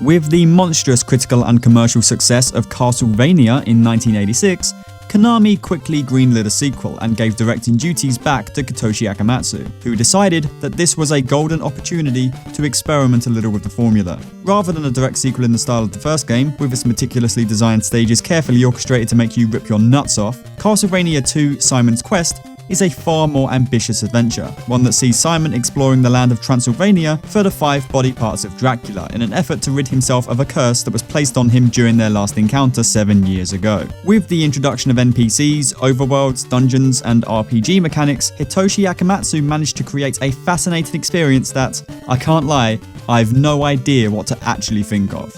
With the monstrous critical and commercial success of Castlevania in 1986, Konami quickly greenlit a sequel and gave directing duties back to Hitoshi Akamatsu, who decided that this was a golden opportunity to experiment a little with the formula. Rather than a direct sequel in the style of the first game, with its meticulously designed stages carefully orchestrated to make you rip your nuts off, Castlevania 2: Simon's Quest is a far more ambitious adventure, one that sees Simon exploring the land of Transylvania for the 5 body parts of Dracula in an effort to rid himself of a curse that was placed on him during their last encounter 7 years ago. With the introduction of NPCs, overworlds, dungeons, and RPG mechanics, Hitoshi Akamatsu managed to create a fascinating experience that, I can't lie, I've no idea what to actually think of.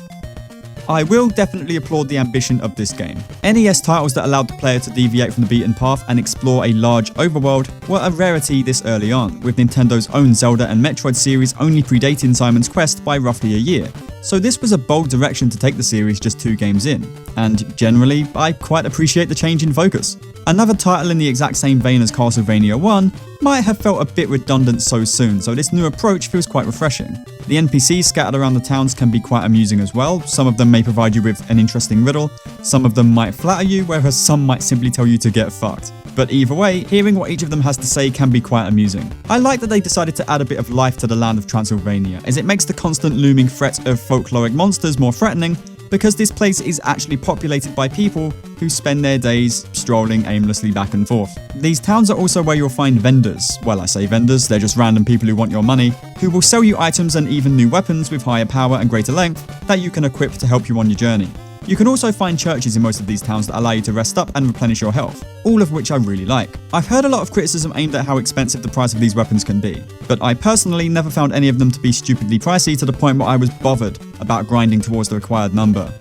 I will definitely applaud the ambition of this game. NES titles that allowed the player to deviate from the beaten path and explore a large overworld were a rarity this early on, with Nintendo's own Zelda and Metroid series only predating Simon's Quest by roughly a year. So this was a bold direction to take the series just 2 games in, and generally, I quite appreciate the change in focus. Another title in the exact same vein as Castlevania 1 might have felt a bit redundant so soon, so this new approach feels quite refreshing. The NPCs scattered around the towns can be quite amusing as well. Some of them may provide you with an interesting riddle, some of them might flatter you, whereas some might simply tell you to get fucked. But either way, hearing what each of them has to say can be quite amusing. I like that they decided to add a bit of life to the land of Transylvania, as it makes the constant looming threat of folkloric monsters more threatening, because this place is actually populated by people who spend their days strolling aimlessly back and forth. These towns are also where you'll find vendors. Well, I say vendors, they're just random people who want your money, who will sell you items and even new weapons with higher power and greater length that you can equip to help you on your journey. You can also find churches in most of these towns that allow you to rest up and replenish your health, all of which I really like. I've heard a lot of criticism aimed at how expensive the price of these weapons can be, but I personally never found any of them to be stupidly pricey to the point where I was bothered about grinding towards the required number.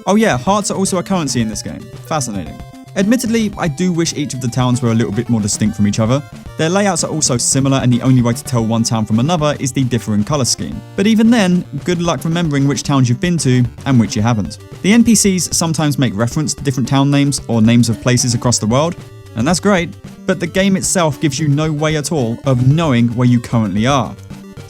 Oh yeah, hearts are also a currency in this game. Fascinating. Admittedly, I do wish each of the towns were a little bit more distinct from each other. Their layouts are also similar, and the only way to tell one town from another is the differing colour scheme. But even then, good luck remembering which towns you've been to and which you haven't. The NPCs sometimes make reference to different town names or names of places across the world, and that's great, but the game itself gives you no way at all of knowing where you currently are.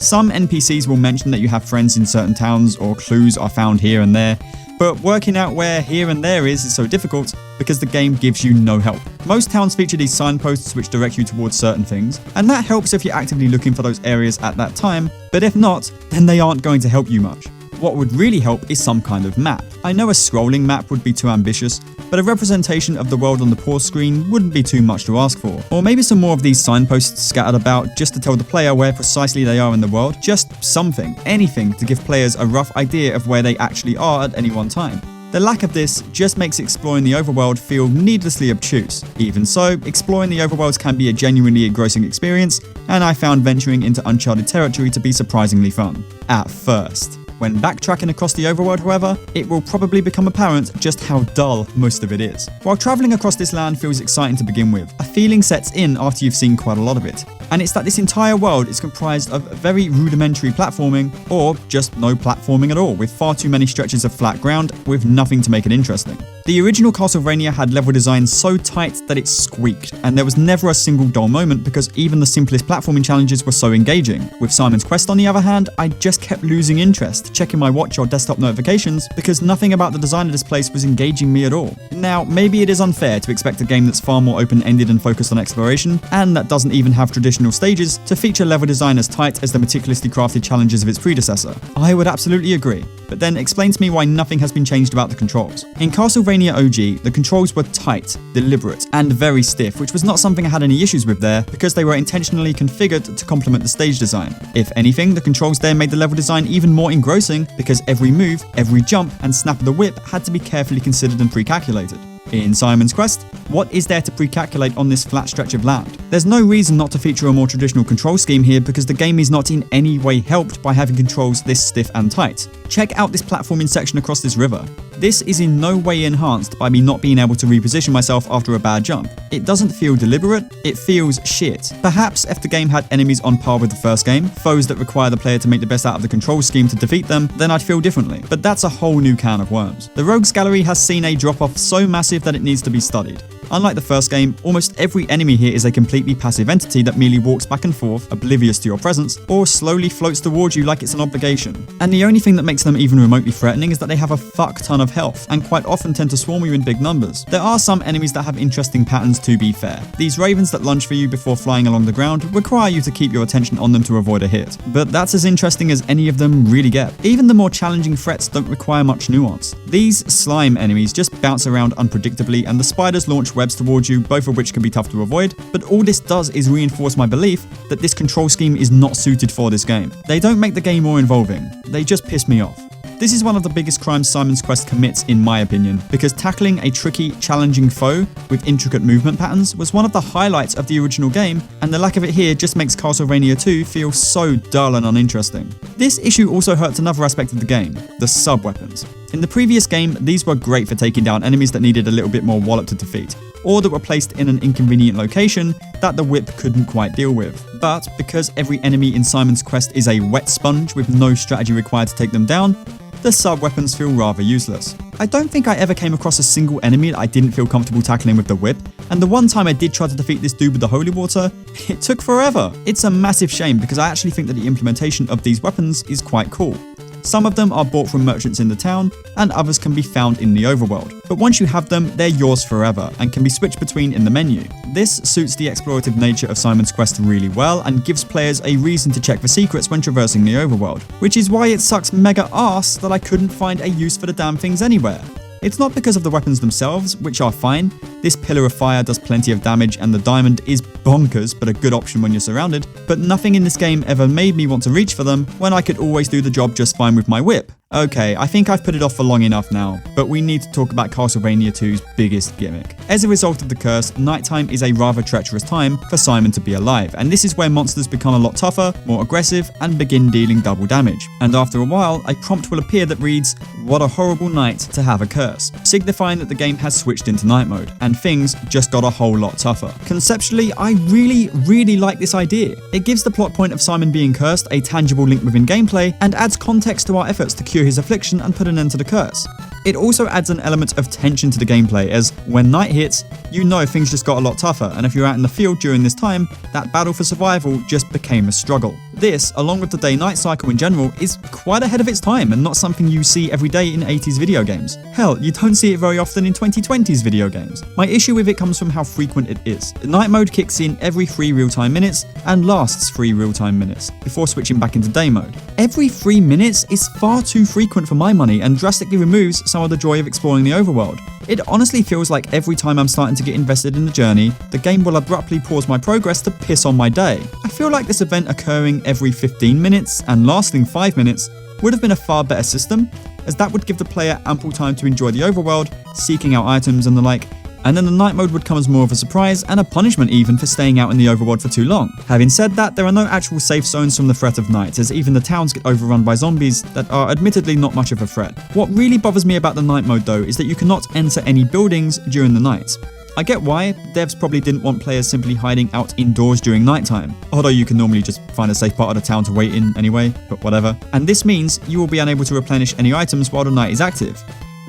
Some NPCs will mention that you have friends in certain towns or clues are found here and there, but working out where here and there is so difficult because the game gives you no help. Most towns feature these signposts which direct you towards certain things, and that helps if you're actively looking for those areas at that time, but if not, then they aren't going to help you much. What would really help is some kind of map. I know a scrolling map would be too ambitious, but a representation of the world on the pause screen wouldn't be too much to ask for. Or maybe some more of these signposts scattered about just to tell the player where precisely they are in the world. Just something, anything to give players a rough idea of where they actually are at any one time. The lack of this just makes exploring the overworld feel needlessly obtuse. Even so, exploring the overworlds can be a genuinely engrossing experience, and I found venturing into uncharted territory to be surprisingly fun. At first. When backtracking across the overworld, however, it will probably become apparent just how dull most of it is. While travelling across this land feels exciting to begin with, a feeling sets in after you've seen quite a lot of it. And it's that this entire world is comprised of very rudimentary platforming, or just no platforming at all, with far too many stretches of flat ground with nothing to make it interesting. The original Castlevania had level design so tight that it squeaked, and there was never a single dull moment because even the simplest platforming challenges were so engaging. With Simon's Quest, on the other hand, I just kept losing interest, checking my watch or desktop notifications, because nothing about the design of this place was engaging me at all. Now, maybe it is unfair to expect a game that's far more open-ended and focused on exploration, and that doesn't even have traditional stages, to feature level design as tight as the meticulously crafted challenges of its predecessor. I would absolutely agree. But then explain to me why nothing has been changed about the controls. In Castlevania OG, the controls were tight, deliberate, and very stiff, which was not something I had any issues with there, because they were intentionally configured to complement the stage design. If anything, the controls there made the level design even more engrossing, because every move, every jump, and snap of the whip had to be carefully considered and pre-calculated. In Simon's Quest, what is there to pre-calculate on this flat stretch of land? There's no reason not to feature a more traditional control scheme here because the game is not in any way helped by having controls this stiff and tight. Check out this platforming section across this river. This is in no way enhanced by me not being able to reposition myself after a bad jump. It doesn't feel deliberate, it feels shit. Perhaps if the game had enemies on par with the first game, foes that require the player to make the best out of the control scheme to defeat them, then I'd feel differently. But that's a whole new can of worms. The Rogues Gallery has seen a drop-off so massive that it needs to be studied. Unlike the first game, almost every enemy here is a completely passive entity that merely walks back and forth, oblivious to your presence, or slowly floats towards you like it's an obligation. And the only thing that makes them even remotely threatening is that they have a fuck ton of health, and quite often tend to swarm you in big numbers. There are some enemies that have interesting patterns, to be fair. These ravens that lunge for you before flying along the ground require you to keep your attention on them to avoid a hit. But that's as interesting as any of them really get. Even the more challenging threats don't require much nuance. These slime enemies just bounce around unpredictably, and the spiders launch webs towards you, both of which can be tough to avoid, but all this does is reinforce my belief that this control scheme is not suited for this game. They don't make the game more involving, they just piss me off. This is one of the biggest crimes Simon's Quest commits in my opinion, because tackling a tricky, challenging foe with intricate movement patterns was one of the highlights of the original game, and the lack of it here just makes Castlevania 2 feel so dull and uninteresting. This issue also hurts another aspect of the game, the sub-weapons. In the previous game, these were great for taking down enemies that needed a little bit more wallop to defeat, or that were placed in an inconvenient location that the whip couldn't quite deal with. But because every enemy in Simon's Quest is a wet sponge with no strategy required to take them down, the sub-weapons feel rather useless. I don't think I ever came across a single enemy that I didn't feel comfortable tackling with the whip, and the one time I did try to defeat this dude with the holy water, it took forever. It's a massive shame because I actually think that the implementation of these weapons is quite cool. Some of them are bought from merchants in the town, and others can be found in the overworld. But once you have them, they're yours forever, and can be switched between in the menu. This suits the explorative nature of Simon's Quest really well, and gives players a reason to check for secrets when traversing the overworld. Which is why it sucks mega arse that I couldn't find a use for the damn things anywhere. It's not because of the weapons themselves, which are fine. This pillar of fire does plenty of damage, and the diamond is bonkers, but a good option when you're surrounded. But nothing in this game ever made me want to reach for them when I could always do the job just fine with my whip. Okay, I think I've put it off for long enough now, but we need to talk about Castlevania 2's biggest gimmick. As a result of the curse, nighttime is a rather treacherous time for Simon to be alive, and this is where monsters become a lot tougher, more aggressive, and begin dealing double damage. And after a while, a prompt will appear that reads, "What a horrible night to have a curse," signifying that the game has switched into night mode, and things just got a whole lot tougher. Conceptually, I really like this idea. It gives the plot point of Simon being cursed a tangible link within gameplay, and adds context to our efforts to cure his affliction and put an end to the curse. It also adds an element of tension to the gameplay, as when night hits, you know things just got a lot tougher, and if you're out in the field during this time, that battle for survival just became a struggle. This, along with the day-night cycle in general, is quite ahead of its time and not something you see every day in 80s video games. Hell, you don't see it very often in 2020s video games. My issue with it comes from how frequent it is. Night mode kicks in every 3 real-time minutes and lasts 3 real-time minutes, before switching back into day mode. Every 3 minutes is far too frequent for my money and drastically removes some of the joy of exploring the overworld. It honestly feels like every time I'm starting to get invested in the journey, the game will abruptly pause my progress to piss on my day. I feel like this event occurring every 15 minutes and lasting 5 minutes would have been a far better system, as that would give the player ample time to enjoy the overworld, seeking out items and the like, and then the night mode would come as more of a surprise and a punishment even for staying out in the overworld for too long. Having said that, there are no actual safe zones from the threat of night, as even the towns get overrun by zombies that are admittedly not much of a threat. What really bothers me about the night mode though is that you cannot enter any buildings during the night. I get why, devs probably didn't want players simply hiding out indoors during nighttime, although you can normally just find a safe part of the town to wait in anyway, but whatever. And this means you will be unable to replenish any items while the night is active.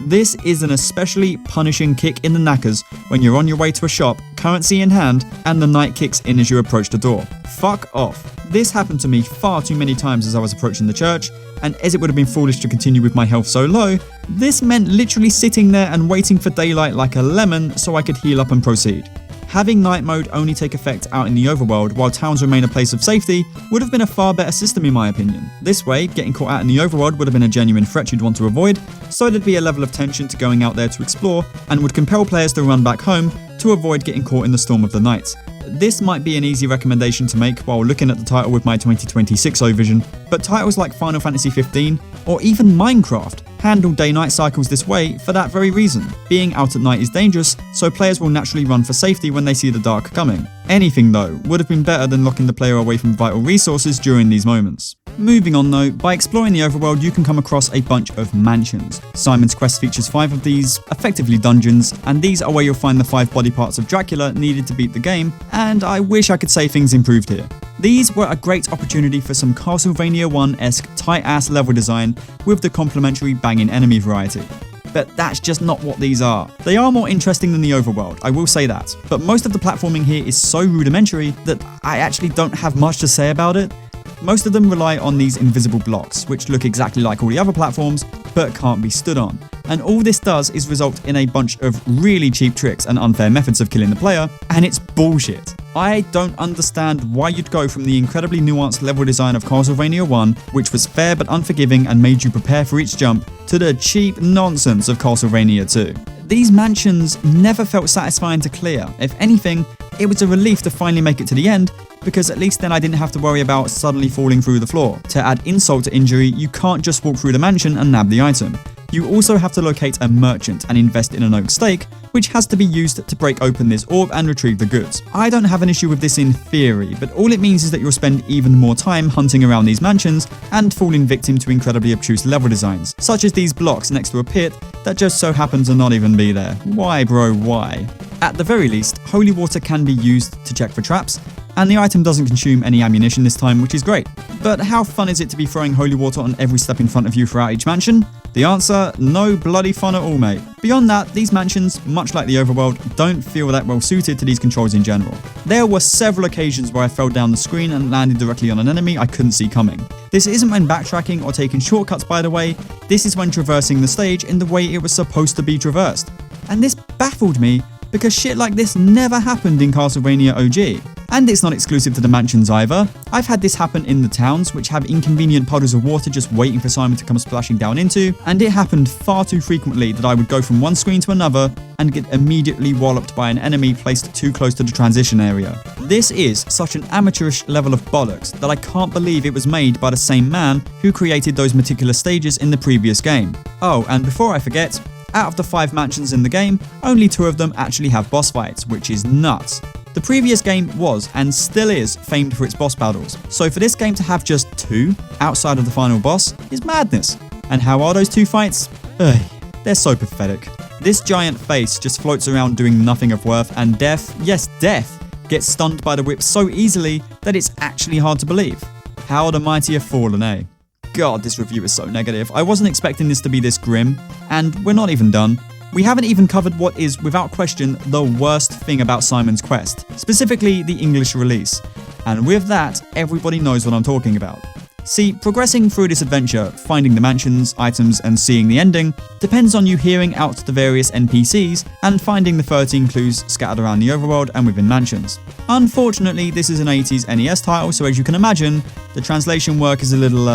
This is an especially punishing kick in the knackers when you're on your way to a shop, currency in hand, and the night kicks in as you approach the door. Fuck off. This happened to me far too many times as I was approaching the church, and as it would have been foolish to continue with my health so low, this meant literally sitting there and waiting for daylight like a lemon so I could heal up and proceed. Having night mode only take effect out in the overworld while towns remain a place of safety would have been a far better system in my opinion. This way, getting caught out in the overworld would have been a genuine threat you'd want to avoid, so there'd be a level of tension to going out there to explore, and would compel players to run back home to avoid getting caught in the storm of the night. This might be an easy recommendation to make while looking at the title with my 2026 vision, but titles like Final Fantasy 15 or even Minecraft handle day-night cycles this way for that very reason. Being out at night is dangerous, so players will naturally run for safety when they see the dark coming. Anything though would have been better than locking the player away from vital resources during these moments. Moving on though, by exploring the overworld you can come across a bunch of mansions. Simon's Quest features 5 of these, effectively dungeons, and these are where you'll find the 5 body parts of Dracula needed to beat the game, and I wish I could say things improved here. These were a great opportunity for some Castlevania 1-esque tight-ass level design with the complementary banging enemy variety. but that's just not what these are. They are more interesting than the overworld, I will say that, but most of the platforming here is so rudimentary that I actually don't have much to say about it. Most of them rely on these invisible blocks, which look exactly like all the other platforms, but can't be stood on. And all this does is result in a bunch of really cheap tricks and unfair methods of killing the player, and it's bullshit. I don't understand why you'd go from the incredibly nuanced level design of Castlevania 1, which was fair but unforgiving and made you prepare for each jump, to the cheap nonsense of Castlevania 2. These mansions never felt satisfying to clear. If anything, it was a relief to finally make it to the end, because at least then I didn't have to worry about suddenly falling through the floor. To add insult to injury, you can't just walk through the mansion and nab the item. You also have to locate a merchant and invest in an oak stake, which has to be used to break open this orb and retrieve the goods. I don't have an issue with this in theory, but all it means is that you'll spend even more time hunting around these mansions and falling victim to incredibly obtuse level designs, such as these blocks next to a pit that just so happen to not even be there. Why, bro, why? At the very least, holy water can be used to check for traps, and the item doesn't consume any ammunition this time, which is great. But how fun is it to be throwing holy water on every step in front of you throughout each mansion? The answer, no bloody fun at all, mate. Beyond that, these mansions, much like the overworld, don't feel that well suited to these controls in general. There were several occasions where I fell down the screen and landed directly on an enemy I couldn't see coming. This isn't when backtracking or taking shortcuts, by the way, this is when traversing the stage in the way it was supposed to be traversed. And this baffled me, because shit like this never happened in Castlevania OG. And it's not exclusive to the mansions either. I've had this happen in the towns, which have inconvenient puddles of water just waiting for Simon to come splashing down into, and it happened far too frequently that I would go from one screen to another and get immediately walloped by an enemy placed too close to the transition area. This is such an amateurish level of bollocks that I can't believe it was made by the same man who created those meticulous stages in the previous game. Oh, and before I forget, out of the 5 mansions in the game, only 2 of them actually have boss fights, which is nuts. The previous game was, and still is, famed for its boss battles, so for this game to have just 2, outside of the final boss, is madness. And how are those 2 fights? Ugh, they're so pathetic. This giant face just floats around doing nothing of worth, and Death, yes Death, gets stunned by the whip so easily that it's actually hard to believe. How the mighty have fallen, eh? God, this review is so negative. I wasn't expecting this to be this grim, and we're not even done. We haven't even covered what is, without question, the worst thing about Simon's Quest, specifically the English release. And with that, everybody knows what I'm talking about. See, progressing through this adventure, finding the mansions, items, and seeing the ending, depends on you hearing out the various NPCs and finding the 13 clues scattered around the overworld and within mansions. Unfortunately, this is an 80s NES title, so as you can imagine, the translation work is a little,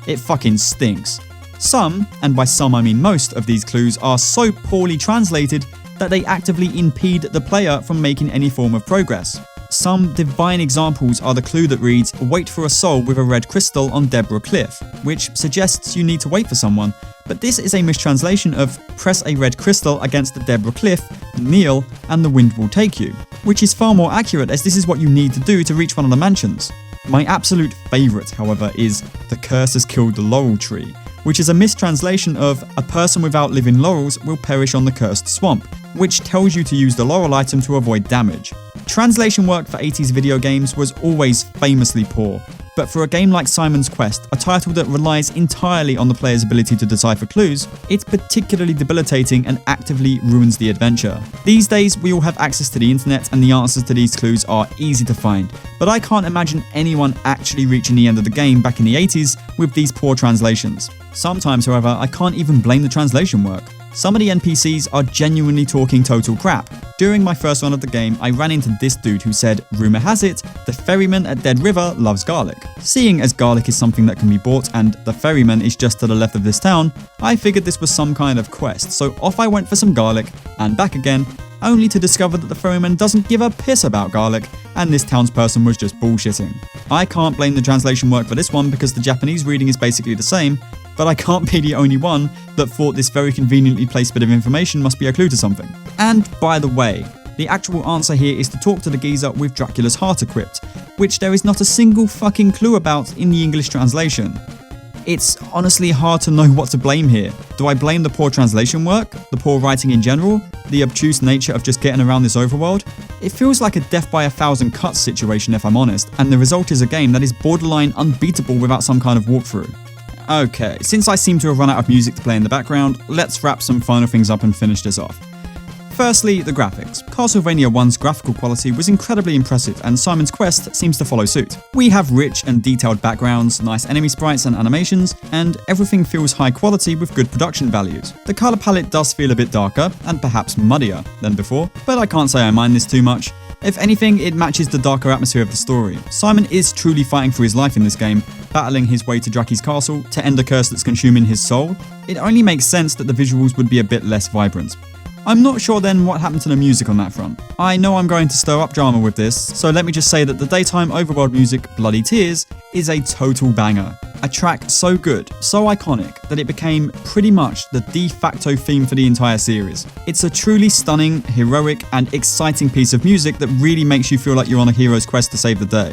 it fucking stinks. Some, and by some I mean most, of these clues are so poorly translated that they actively impede the player from making any form of progress. Some divine examples are the clue that reads, "Wait for a soul with a red crystal on Deborah Cliff," which suggests you need to wait for someone, but this is a mistranslation of "press a red crystal against the Deborah Cliff, kneel, and the wind will take you," which is far more accurate as this is what you need to do to reach one of the mansions. My absolute favourite, however, is "The curse has killed the laurel tree," which is a mistranslation of "a person without living laurels will perish on the cursed swamp," which tells you to use the laurel item to avoid damage. Translation work for 80s video games was always famously poor, but for a game like Simon's Quest, a title that relies entirely on the player's ability to decipher clues, it's particularly debilitating and actively ruins the adventure. These days, we all have access to the internet and the answers to these clues are easy to find, but I can't imagine anyone actually reaching the end of the game back in the 80s with these poor translations. Sometimes, however, I can't even blame the translation work. Some of the NPCs are genuinely talking total crap. During my first run of the game, I ran into this dude who said, "Rumour has it, the ferryman at Dead River loves garlic." Seeing as garlic is something that can be bought and the ferryman is just to the left of this town, I figured this was some kind of quest, so off I went for some garlic and back again, only to discover that the ferryman doesn't give a piss about garlic and this townsperson was just bullshitting. I can't blame the translation work for this one because the Japanese reading is basically the same, but I can't be the only one that thought this very conveniently placed bit of information must be a clue to something. And by the way, the actual answer here is to talk to the geezer with Dracula's heart equipped, which there is not a single fucking clue about in the English translation. It's honestly hard to know what to blame here. Do I blame the poor translation work? The poor writing in general? The obtuse nature of just getting around this overworld? It feels like a death by 1,000 cuts situation if I'm honest, and the result is a game that is borderline unbeatable without some kind of walkthrough. Okay, since I seem to have run out of music to play in the background, let's wrap some final things up and finish this off. Firstly, the graphics. Castlevania 1's graphical quality was incredibly impressive, and Simon's Quest seems to follow suit. We have rich and detailed backgrounds, nice enemy sprites and animations, and everything feels high quality with good production values. The colour palette does feel a bit darker, and perhaps muddier than before, but I can't say I mind this too much. If anything, it matches the darker atmosphere of the story. Simon is truly fighting for his life in this game, battling his way to Draki's castle to end a curse that's consuming his soul. It only makes sense that the visuals would be a bit less vibrant. I'm not sure then what happened to the music on that front. I know I'm going to stir up drama with this, so let me just say that the daytime overworld music, Bloody Tears, is a total banger. A track so good, so iconic, that it became pretty much the de facto theme for the entire series. It's a truly stunning, heroic, and exciting piece of music that really makes you feel like you're on a hero's quest to save the day.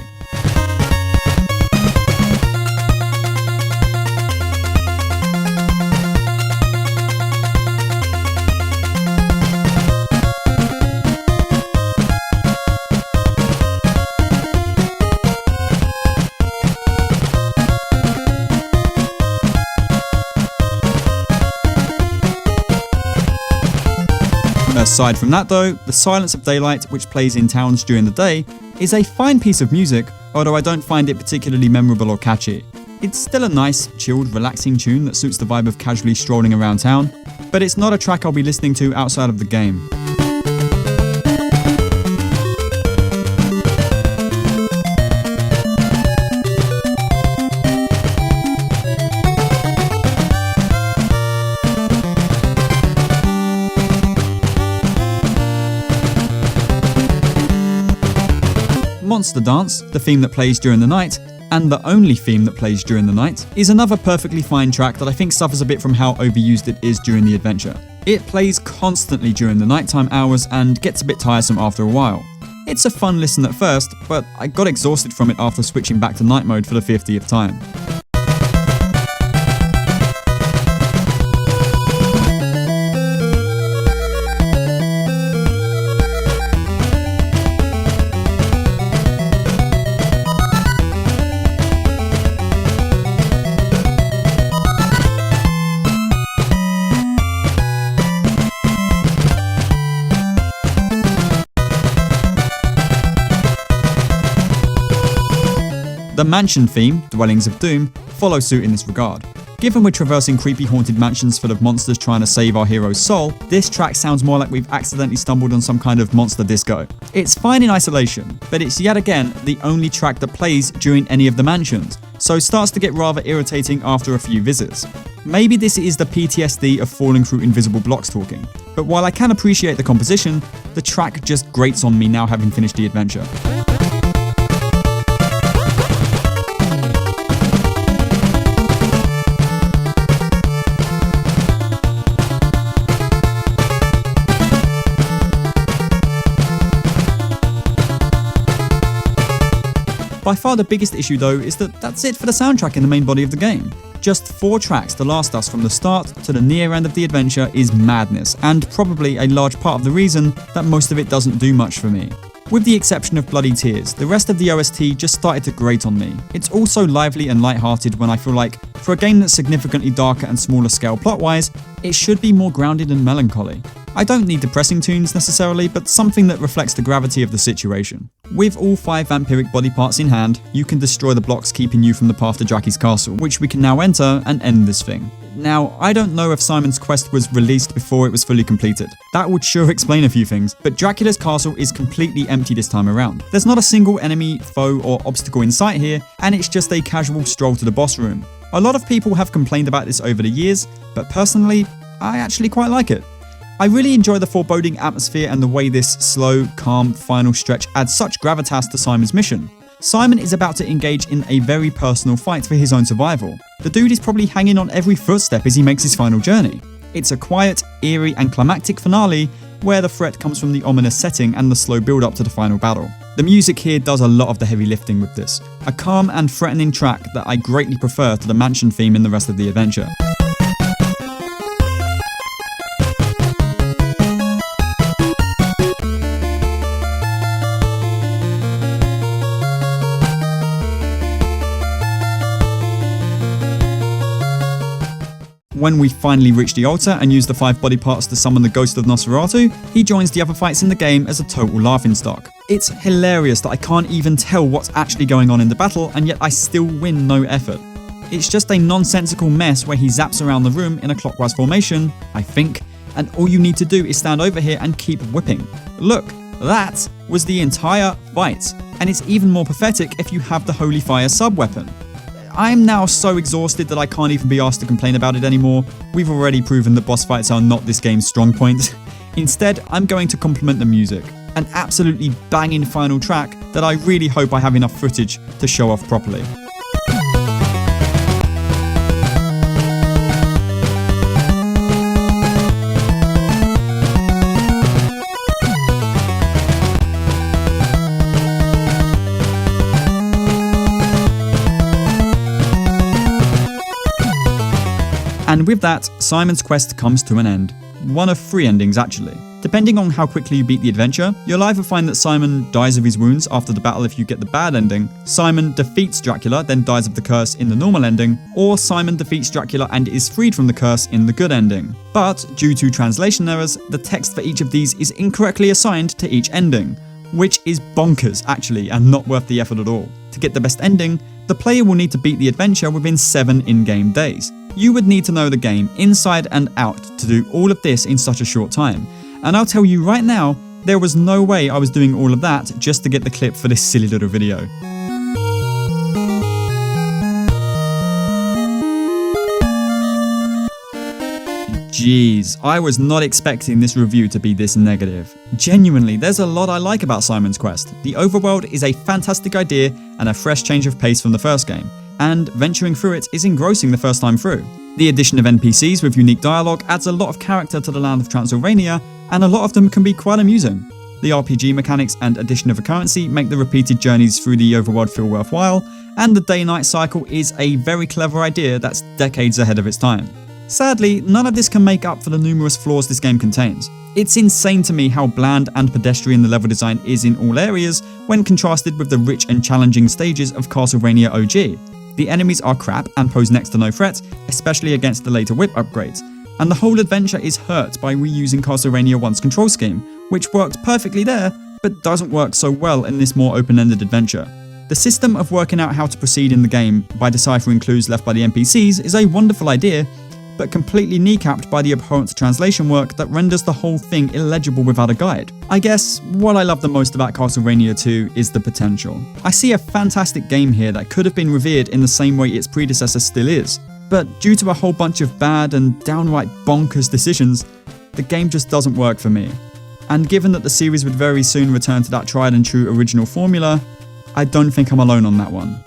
Aside from that though, the Silence of Daylight, which plays in towns during the day, is a fine piece of music, although I don't find it particularly memorable or catchy. It's still a nice, chilled, relaxing tune that suits the vibe of casually strolling around town, but it's not a track I'll be listening to outside of the game. Monster Dance, the theme that plays during the night, and the only theme that plays during the night, is another perfectly fine track that I think suffers a bit from how overused it is during the adventure. It plays constantly during the nighttime hours and gets a bit tiresome after a while. It's a fun listen at first, but I got exhausted from it after switching back to night mode for the 50th time. The mansion theme, Dwellings of Doom, follow suit in this regard. Given we're traversing creepy haunted mansions full of monsters trying to save our hero's soul, this track sounds more like we've accidentally stumbled on some kind of monster disco. It's fine in isolation, but it's yet again the only track that plays during any of the mansions, so starts to get rather irritating after a few visits. Maybe this is the PTSD of falling through invisible blocks talking, but while I can appreciate the composition, the track just grates on me now having finished the adventure. By far the biggest issue though is that that's it for the soundtrack in the main body of the game. Just 4 tracks to last us from the start to the near end of the adventure is madness, and probably a large part of the reason that most of it doesn't do much for me. With the exception of Bloody Tears, the rest of the OST just started to grate on me. It's also lively and lighthearted when I feel like, for a game that's significantly darker and smaller scale plot-wise, it should be more grounded and melancholy. I don't need depressing tunes necessarily, but something that reflects the gravity of the situation. With all 5 vampiric body parts in hand, you can destroy the blocks keeping you from the path to Draki's castle, which we can now enter and end this thing. Now, I don't know if Simon's Quest was released before it was fully completed. That would sure explain a few things, but Dracula's castle is completely empty this time around. There's not a single enemy, foe, or obstacle in sight here, and it's just a casual stroll to the boss room. A lot of people have complained about this over the years, but personally, I actually quite like it. I really enjoy the foreboding atmosphere and the way this slow, calm, final stretch adds such gravitas to Simon's mission. Simon is about to engage in a very personal fight for his own survival. The dude is probably hanging on every footstep as he makes his final journey. It's a quiet, eerie, and climactic finale where the threat comes from the ominous setting and the slow build-up to the final battle. The music here does a lot of the heavy lifting with this, a calm and threatening track that I greatly prefer to the mansion theme in the rest of the adventure. when we finally reach the altar and use the 5 body parts to summon the ghost of Nosferatu, he joins the other fights in the game as a total laughingstock. It's hilarious that I can't even tell what's actually going on in the battle, and yet I still win no effort. It's just a nonsensical mess where he zaps around the room in a clockwise formation, I think, and all you need to do is stand over here and keep whipping. Look, that was the entire fight, and it's even more pathetic if you have the Holy Fire sub-weapon. I'm now so exhausted that I can't even be asked to complain about it anymore. We've already proven that boss fights are not this game's strong point. Instead, I'm going to compliment the music. An absolutely banging final track that I really hope I have enough footage to show off properly. And with that, Simon's quest comes to an end. One of 3 endings actually. Depending on how quickly you beat the adventure, you'll either find that Simon dies of his wounds after the battle if you get the bad ending, Simon defeats Dracula then dies of the curse in the normal ending, or Simon defeats Dracula and is freed from the curse in the good ending. But, due to translation errors, the text for each of these is incorrectly assigned to each ending, which is bonkers actually and not worth the effort at all. To get the best ending, the player will need to beat the adventure within 7 in-game days. You would need to know the game inside and out to do all of this in such a short time. And I'll tell you right now, there was no way I was doing all of that just to get the clip for this silly little video. Jeez, I was not expecting this review to be this negative. Genuinely, there's a lot I like about Simon's Quest. The overworld is a fantastic idea and a fresh change of pace from the first game, and venturing through it is engrossing the first time through. The addition of NPCs with unique dialogue adds a lot of character to the land of Transylvania, and a lot of them can be quite amusing. The RPG mechanics and addition of a currency make the repeated journeys through the overworld feel worthwhile, and the day-night cycle is a very clever idea that's decades ahead of its time. Sadly, none of this can make up for the numerous flaws this game contains. It's insane to me how bland and pedestrian the level design is in all areas when contrasted with the rich and challenging stages of Castlevania OG. The enemies are crap and pose next to no threat, especially against the later whip upgrades, and the whole adventure is hurt by reusing Castlevania 1's control scheme, which worked perfectly there, but doesn't work so well in this more open-ended adventure. The system of working out how to proceed in the game by deciphering clues left by the NPCs is a wonderful idea, but completely kneecapped by the abhorrent translation work that renders the whole thing illegible without a guide. I guess what I love the most about Castlevania 2 is the potential. I see a fantastic game here that could have been revered in the same way its predecessor still is, but due to a whole bunch of bad and downright bonkers decisions, the game just doesn't work for me. And given that the series would very soon return to that tried and true original formula, I don't think I'm alone on that one.